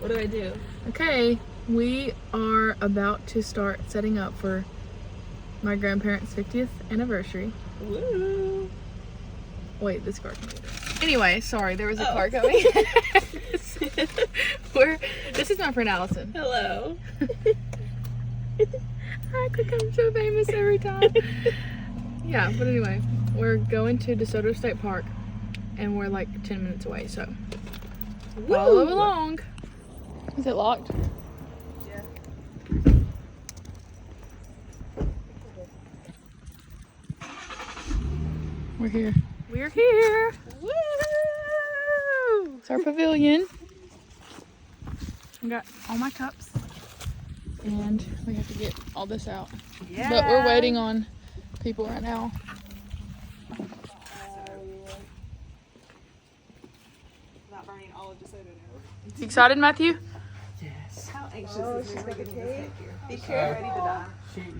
What do I do? Okay, we are about to start setting up for my grandparents' 50th anniversary. Woo! Wait, this car can get it. Anyway, sorry, there was a car coming. This is my friend Allison. Hello. I could become so famous every time. Yeah, but anyway, we're going to DeSoto State Park and we're like 10 minutes away, so follow along. Is it locked? Yeah. We're here. We're here. Woo! It's our pavilion. I got all my cups and we have to get all this out. Yeah. But we're waiting on people right now. Not burning all of DeSoto now. You excited, Matthew? Yes. How anxious is this making this take here? Be careful, ready to die.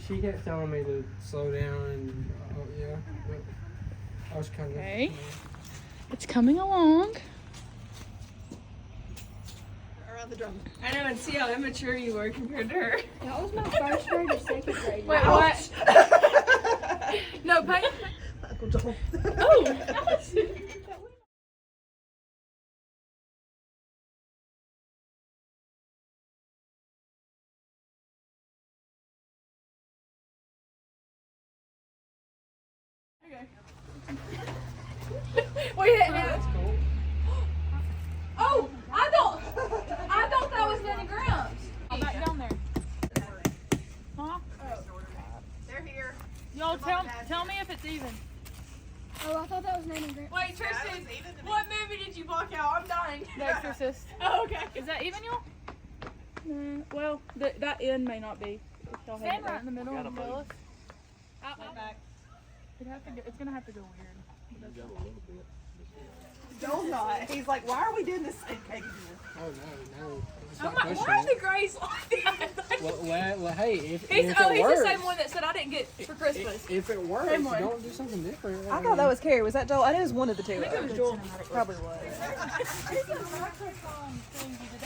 She kept telling me to slow down and yeah, but I was kind of. Okay. It's coming along. Around the drum. I know, and see how immature you were compared to her. That was my first grade or second grade. Wait, what? No, pay. Uncle Joel. Oh. Wait, That's cool. oh, I thought that was Nanny Gramps. I'm back down there. Huh? They're here. Y'all tell me if it's even. Oh, I thought that was Nanny Grant. Wait, Tristan, what movie did you block out? I'm dying. The Exorcist. Oh, okay. Is that even, y'all? Well, that end may not be. Stand right in the middle and tell us. Back. It's gonna have to go weird. Joel's not. He's like, why are we doing this same cake again? Oh no. Why are the grays like that? Well, hey, if He's it works, the same one that said I didn't get for Christmas. if it works, Same one. don't do something different. I thought that was Carrie. Was that Joel? I knew it was one of the two. I think it was Joel. Probably was.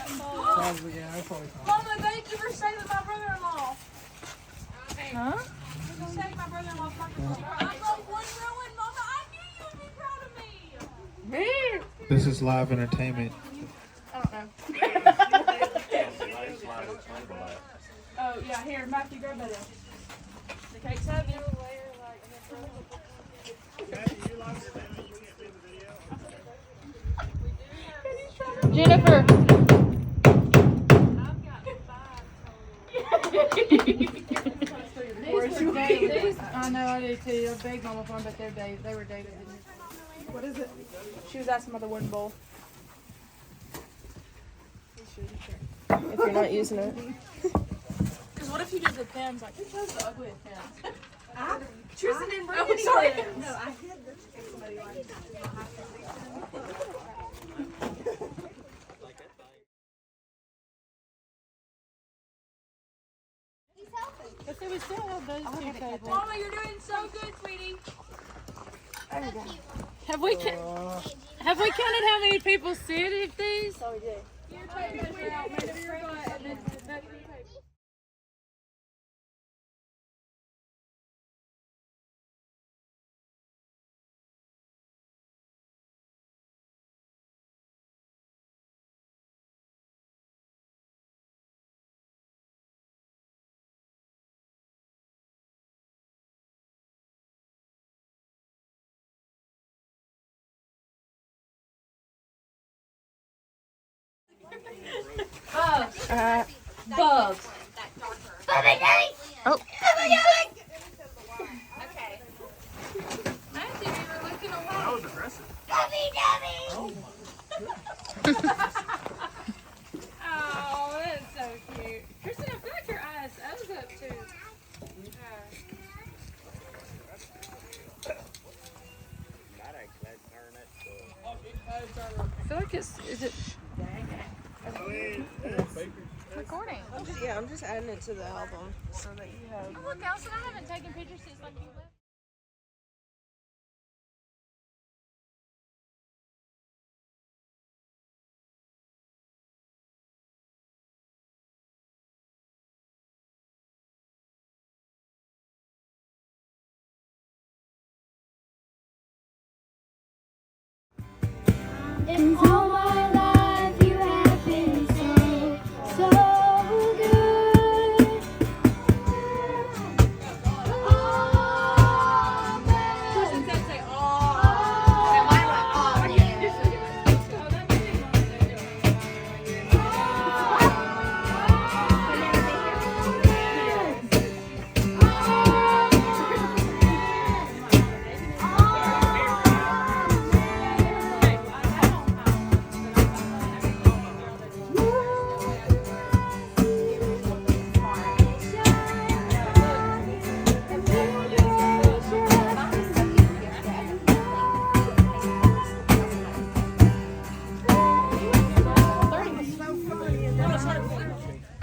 Probably, yeah, I probably thought. Mama, thank you for saving my brother-in-law. Huh? You saved my brother-in-law's microphone. I broke one ruin, Mama. I knew you would be proud of me. This is live entertainment. I don't know. Oh, yeah, here, Matthew, grab that in. The cake's heavy. Jennifer. I know, I do too. I begged Mama for them, but they were dated. What is it? She was asking about the wooden bowl. If you're not using it. Because what if you did the pens? Like, who chose the ugliest pens? Tristan didn't bring Oh, any sorry. pens. No, I hid this in somebody like But they would still have those two tables. Mama, you're doing so good, sweetie. Have we counted how many people sit at these? Oh, we did. Your tables are out, made of your butt, and then that's your table. Bugs. Oh. Okay. Matthew, you were looking away. That was aggressive. Oh, that's so cute. Kristen, I feel like your eyes was up too. I feel like is it recording? I'm just adding it to the album so that you have. Oh, look, Allison, I haven't taken pictures since like you left.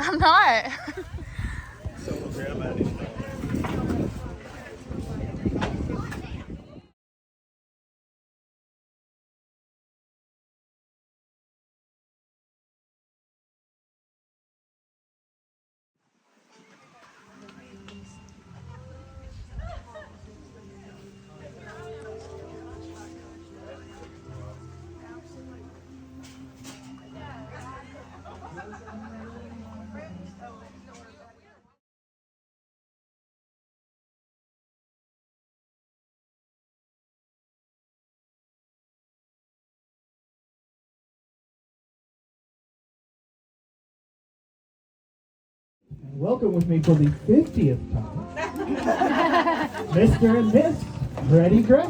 I'm not. Welcome with me for the 50th time, Mr. and Miss Freddie Gray.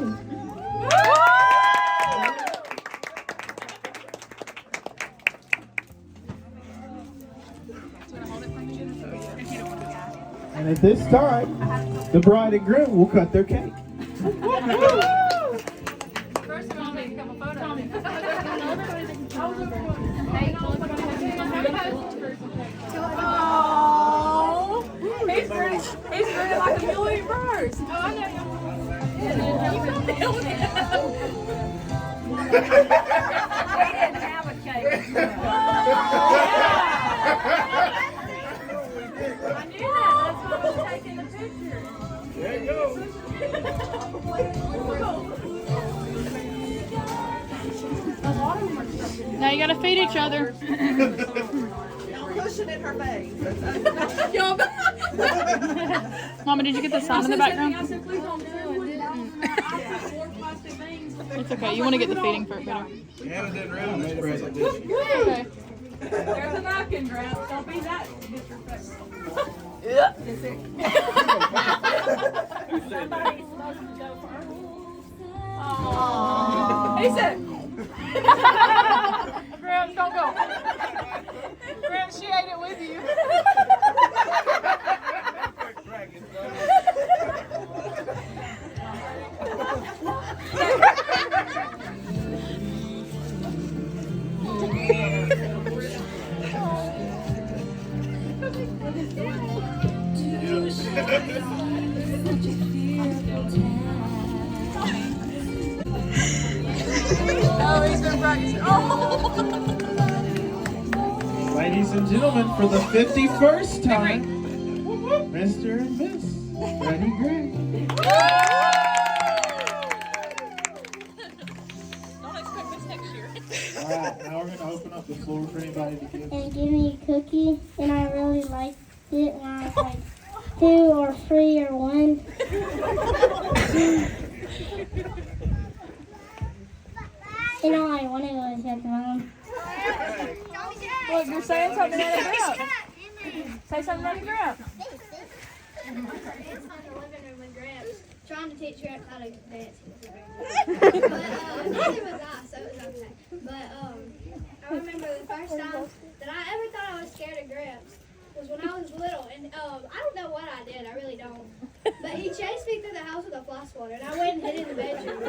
And at this time, the bride and groom will cut their cake. First of all, make a couple photos. He's running like a million birds. Oh, I know. We didn't have a cake. I knew that. That's why I was taking the picture. There you go. Now you gotta feed each other. Push it in her face. Mama, did you get the sign in the background? It's okay. You want to get the feeding for it better. Hannah didn't ruin this present, Okay. There's a napkin, Gramps. Don't be that disrespectful. Somebody's supposed to go first. Aww. He said, Gramps, don't go. Gramps, she ate it with you. Oh, he's been practicing. Ladies and gentlemen, for the 51st time, Mr. and Miss Freddie Gray. Don't expect this next year. Alright, now we're going to open up the floor for anybody to give. And give me a cookie, and I really liked it when I was like 2 or 3 or 1. And all I wanted was his mom. look, you're saying something at a Gramps. Say something at a Gramps. Trying to teach Gramps how to dance. But it was us, so it was okay. But I remember the first time that I ever thought I was scared of Gramps was when I was little, and I don't know what I did, I really don't. But he chased me through the house with a fly swatter, and I went and hid in the bedroom.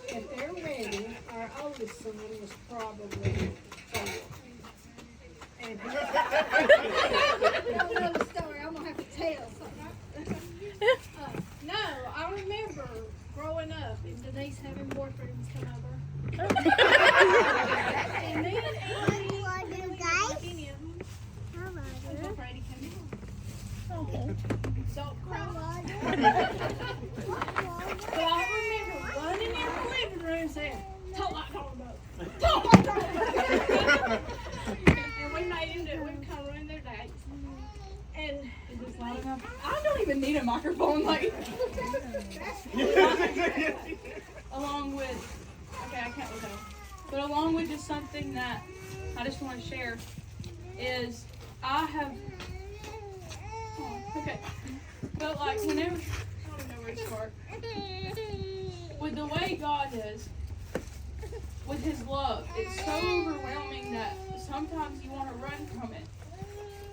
If they're ready, our oldest son was probably 4. And I don't know the story, I'm gonna have to tell something. No, I remember growing up and Denise having boyfriends come over. And then Andy walking in. Until Brady came in. Okay. Don't cry. But I remember running in the living room saying, "Don't like Talbot. Don't like Talbot." And we made him do it. We kind of ruined their dates. And I don't even need a microphone, like. Along with, okay, I can't look at it. But along with just something that I just want to share is I have, okay, but like whenever, I don't know where to start. With the way God is, with His love, it's so overwhelming that sometimes you want to run from it.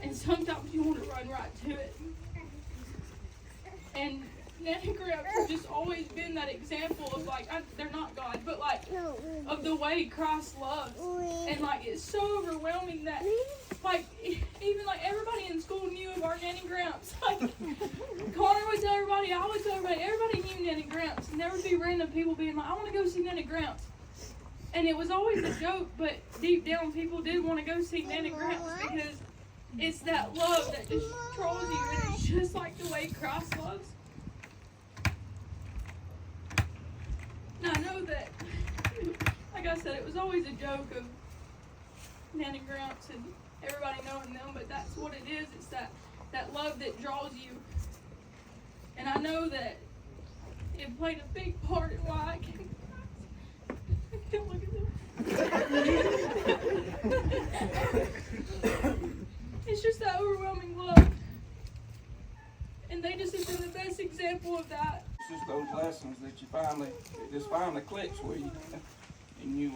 And sometimes you want to run right to it. And Nana and Gramps have just always been that example of like, they're not God, but like, of the way Christ loves. And like it's so overwhelming that like even like everybody in school knew of our Nanny Gramps. Like Connor would tell everybody, I would tell everybody knew Nanny Gramps. And there would be random people being like, I want to go see Nanny Gramps. And it was always a joke, but deep down people did want to go see Nanny Gramps because it's that love that just controls you, and it's just like the way Christ loves. And I know that, like I said, it was always a joke of Nanny Gramps and everybody knowing them, but that's what it is. It's that love that draws you. And I know that it played a big part in why I can't look at them. It's just that overwhelming love. And they just have been the best example of that. It's just those lessons that it just finally clicks with you, and you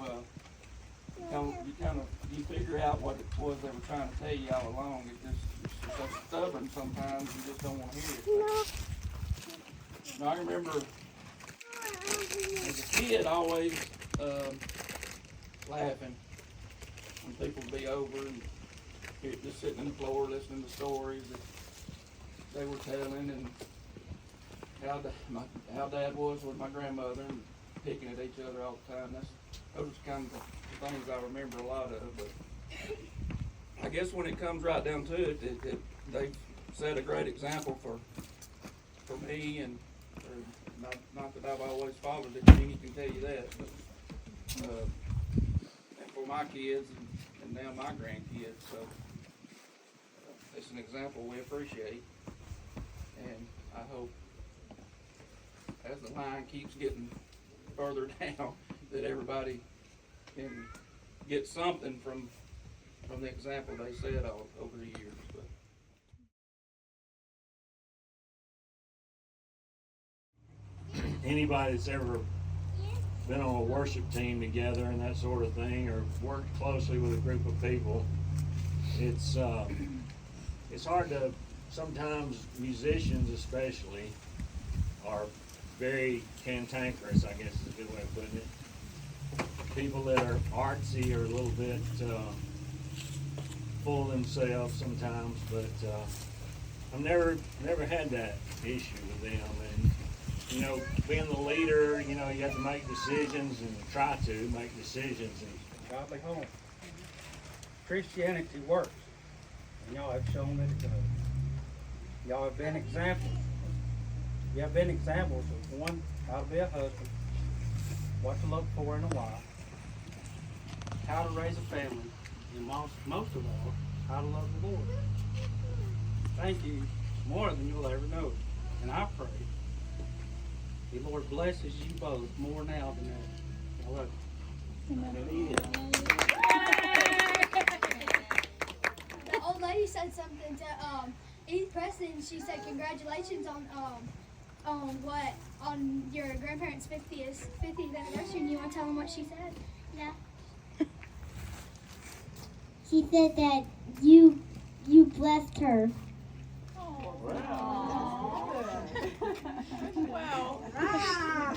figure out what it was they were trying to tell you all along. It's just so stubborn sometimes you just don't want to hear it. But, I remember as a kid always laughing when people would be over and just sitting on the floor listening to stories that they were telling, and how Dad was with my grandmother and picking at each other all the time. Those are kind of the things I remember a lot of. But I guess when it comes right down to it, they've set a great example for me, and not that I've always followed it. Jeannie can tell you that. But, and for my kids and now my grandkids, so it's an example we appreciate, and I hope as the line keeps getting further down that everybody can get something from the example they set over the years. But. Anybody that's ever been on a worship team together and that sort of thing, or worked closely with a group of people, it's hard to, sometimes musicians especially are very cantankerous, I guess is a good way of putting it. People that are artsy are a little bit full of themselves sometimes, but I've never had that issue with them. And you know, being the leader, you know, you have to make decisions and try to make decisions. And godly home. Christianity works, and y'all have shown that it does. Y'all have been examples. You have been examples of one, how to be a husband, what to look for in a wife, how to raise a family, and most of all, how to love the Lord. Thank you more than you'll ever know. And I pray the Lord blesses you both more now than ever. I love you. Amen. The old lady said something to Edith Preston. She said congratulations on your grandparents' 50th anniversary. And you want to tell them what she said? Yeah. She said that you blessed her. Oh, Wow.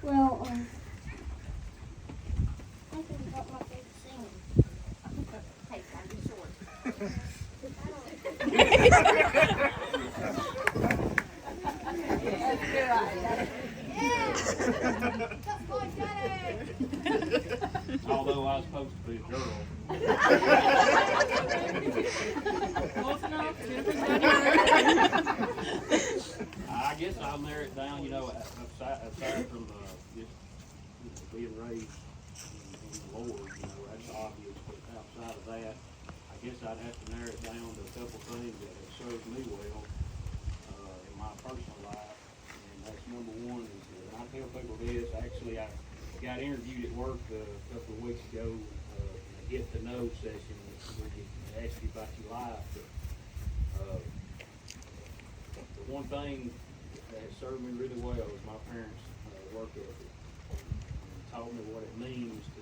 Well, I think about my favorite singer. Hey, I'm short. although I was supposed to be a girl. close enough. I guess I'll narrow it down, you know, aside from just being raised in the Lord, you know, that's obvious, but outside of that, I guess I'd have to narrow it down to a couple things that have served me well in my personal life, and that's number one is, and I tell people this, actually I got interviewed at work a couple of weeks ago in a get-to-know session where you ask you about your life, but the one thing that served me really well is my parents' work ethic. And taught me what it means to,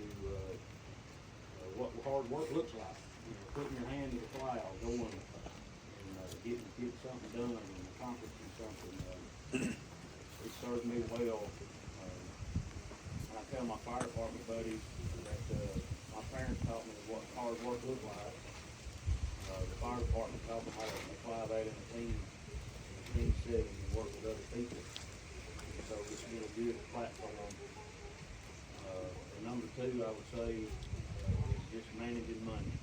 what hard work looks like. You know, putting your hand to the plow, going, and getting something done and accomplishing something. It served me well. I tell my fire department buddies that my parents taught me what hard work looked like. The fire department taught me how to apply that in a team setting and work with other people. And so it's been a good platform. And number two, I would say, is just managing money.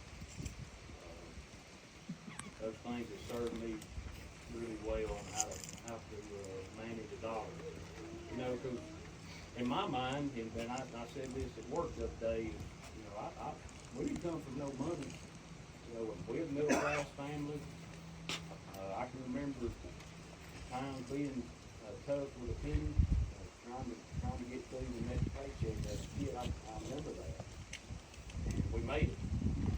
Those things have served me really well on how to manage a dollar. You know, because in my mind, and I said this at work the other day, you know, we didn't come from no money. You know, we're a middle class family. I can remember times being tough with a penny, trying to get through the next paycheck. As a kid, I remember that. And we made it.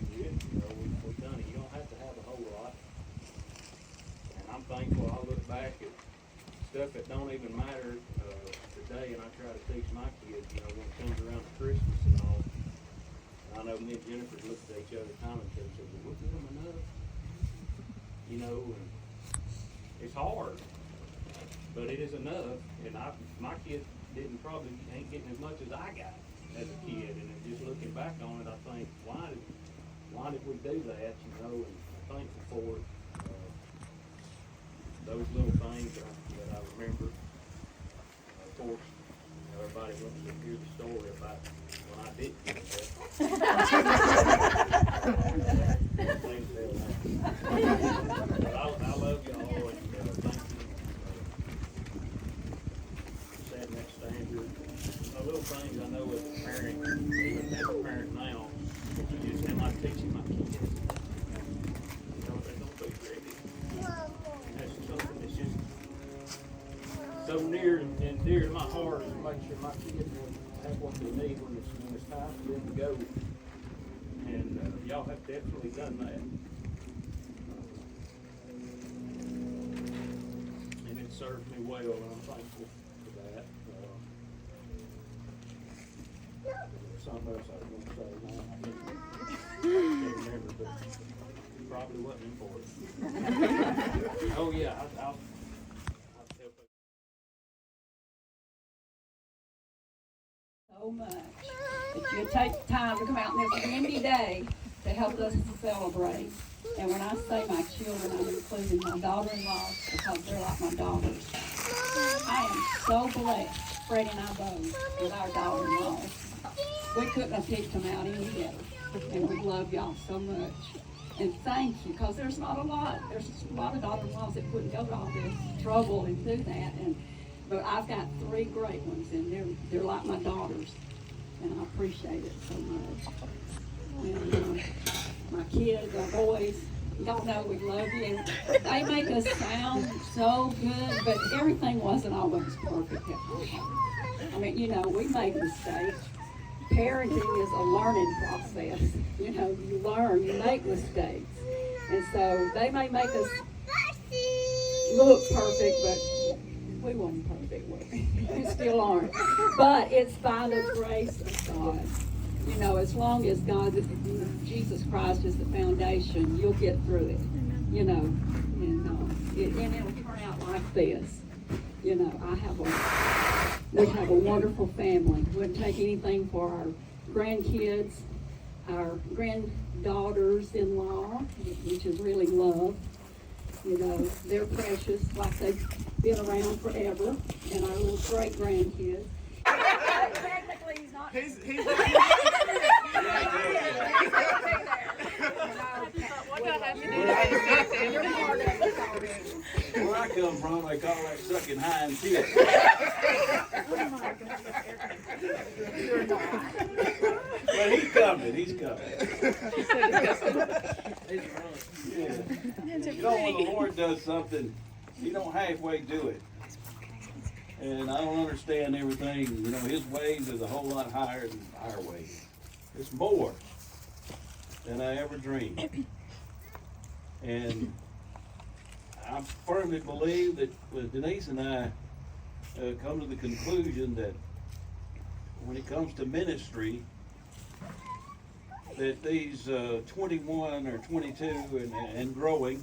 We did. You know, we done it. You don't have to have a whole lot. And I'm thankful. I look back at stuff that don't even matter today, and I try to teach my kids, you know, when it comes around to Christmas and all. And I know me and Jennifer looked at each other time and said, well, we're doing enough. You know, and it's hard, but it is enough. And my kids ain't getting as much as I got as a kid. And just looking back on it, I think, why did we do that? You know, and I'm thankful for it. Those little things that I remember. Of course, everybody wants to hear the story about when I didn't get that. But I love y'all, and thank you for setting that standard. The little things I know as a parent, even as a parent now, you just am I teaching my kids? You know, they don't be ready. And that's something that's just so near and dear to my heart, to make sure my kids have what they need when it's time for them to go. And y'all have definitely done that. And it served me well, and I'm thankful for that. Something else I was going to say now, I can't remember, but it probably wasn't important. Oh yeah, I'll tell people. So much that you take time to come out on this windy day to help us celebrate. And when I say my children, I'm including my daughter-in-law because they're like my daughters. I am so blessed, Freddie and I both, with our daughter-in-law. We couldn't have picked them out any better. And we love y'all so much. And thank you, because there's not a lot. There's a lot of daughter-in-laws that wouldn't go to all this trouble and do that. But I've got 3 great ones, and they're like my daughters, and I appreciate it so much. And my kids, our boys, y'all know we love you. They make us sound so good, but everything wasn't always perfect at home. I mean, you know, we made mistakes. Parenting is a learning process. You know, you learn, you make mistakes. And so they may make us look perfect, but we weren't perfect. We still aren't. But it's by the grace of God. You know, as long as God, Jesus Christ is the foundation, you'll get through it. You know, and it'll turn out like this. You know, we have a wonderful family. Wouldn't take anything for our grandkids, our granddaughters-in-law, which is really love. You know, they're precious, like they've been around forever, and our little great-grandkids. Technically, he's not. He's Where I come from, they call that sucking hind tit. But he's coming. Yeah. You know, when the Lord does something, He don't halfway do it. And I don't understand everything. You know, His ways is a whole lot higher than our ways. It's more than I ever dreamed. And I firmly believe that with Denise and I come to the conclusion that when it comes to ministry, that these 21 or 22 and growing,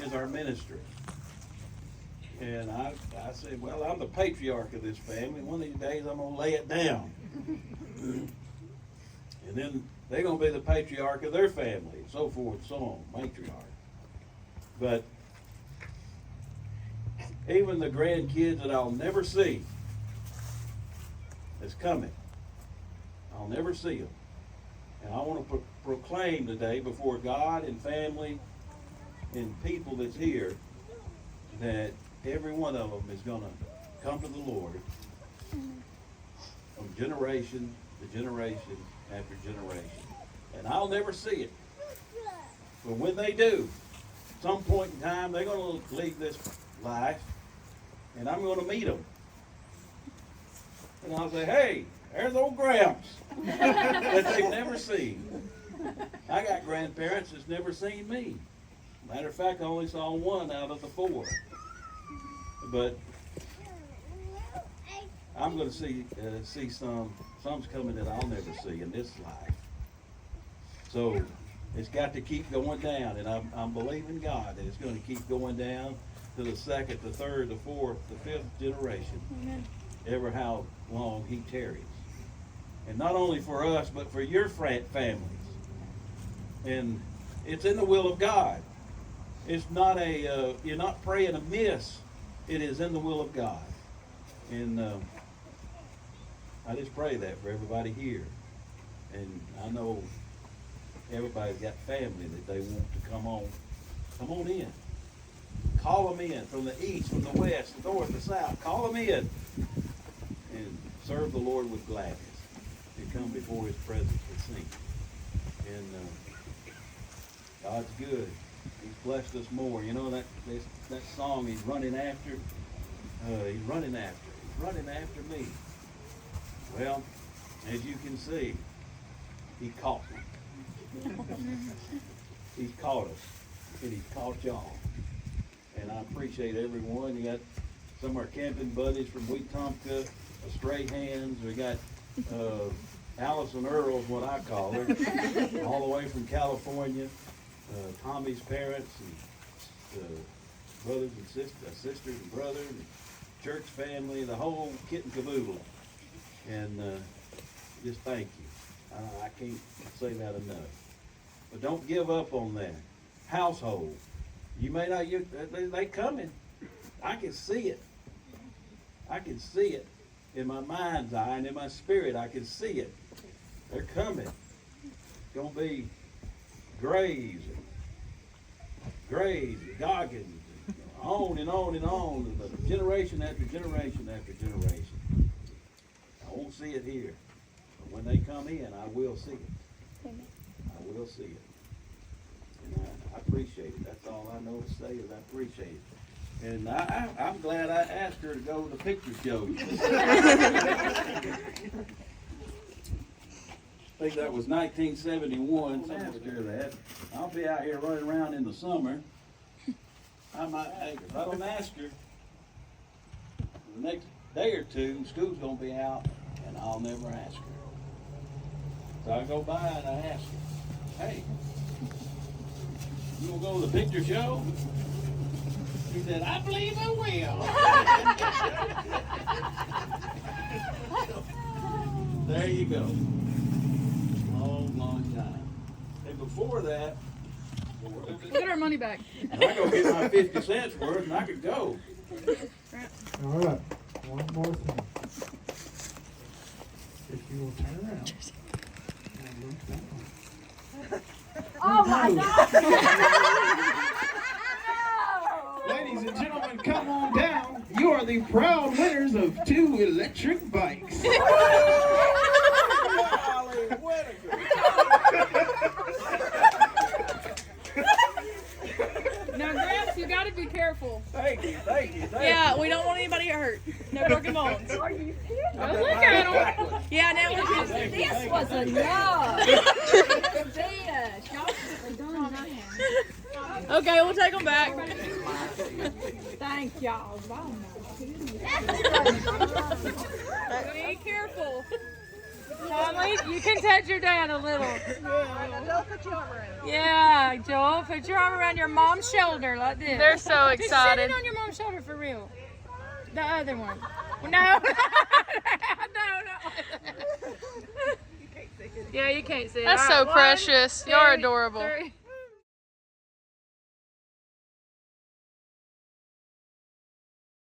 is our minister. And I said, well, I'm the patriarch of this family. One of these days I'm going to lay it down. And then they're going to be the patriarch of their family, and so forth and so on, matriarch. But even the grandkids that I'll never see is coming. I'll never see them. And I want to proclaim today before God and family and people that's here that every one of them is going to come to the Lord from generation to generation after generation. And I'll never see it. But when they do, some point in time, they're going to leave this life, and I'm going to meet them. And I'll say, hey, there's old Gramps that they've never seen. I got grandparents that's never seen me. Matter of fact, I only saw one out of the 4. But I'm going to see some's coming that I'll never see in this life. So it's got to keep going down, and I'm believing God that it's going to keep going down to the 2nd, the 3rd, the 4th, the 5th generation. Amen. Ever how long He tarries. And not only for us, but for your families. And it's in the will of God. It's not you're not praying amiss. It is in the will of God. And I just pray that for everybody here. And I know everybody's got family that they want to come on in. Call them in from the east, from the west, the north, the south. Call them in and serve the Lord with gladness and come before His presence and sing. And God's good. He's blessed us more. You know that song, He's running after. He's running after me. Well, as you can see, He caught me. He's caught us, and He's caught y'all. And I appreciate everyone. You got some of our camping buddies from Wetumpka, Stray Hands. We got Allison Earl's what I call her, all the way from California. Tommy's parents and brothers and sisters and brothers, and church family, the whole kit and caboodle. And just thank you. I can't say that enough. But don't give up on that. Household. You may not, they coming. I can see it. I can see it in my mind's eye and in my spirit. I can see it. They're coming. It's going to be Graves and Goggins, and on and on and on, generation after generation after generation. I won't see it here, but when they come in, I will see it. I will see it. And I appreciate it. That's all I know to say is I appreciate it. And I'm glad I asked her to go to the picture show. I think that was 1971, somewhere near that. I'll be out here running around in the summer. I might, if I don't ask her, the next day or two, school's going to be out, and I'll never ask her. So I go by and I ask her, hey, you going to go to the picture show? He said, I believe I will. There you go. Long time. And before that, We'll get our money back. I go get my 50 cents worth and I could go. All right, one more thing. If you will turn around. Oh my God! Ladies and gentlemen, come on down. You are the proud winners of 2 electric bikes. Now, Gramps, you gotta be careful. Thank you. Yeah, we don't want anybody hurt. No broken bones. Are you serious? Go look at him. Yeah, now we're just. This was enough. This. Y'all should have done that. Okay, we'll take them back. Thank y'all. Be careful. Conley, you can touch your dad a little. Yeah, Joel, put your arm around your mom's shoulder like this. They're so excited. Just sit it on your mom's shoulder for real. The other one. No. No. Yeah, you can't see it. That's so precious. You're adorable. 3.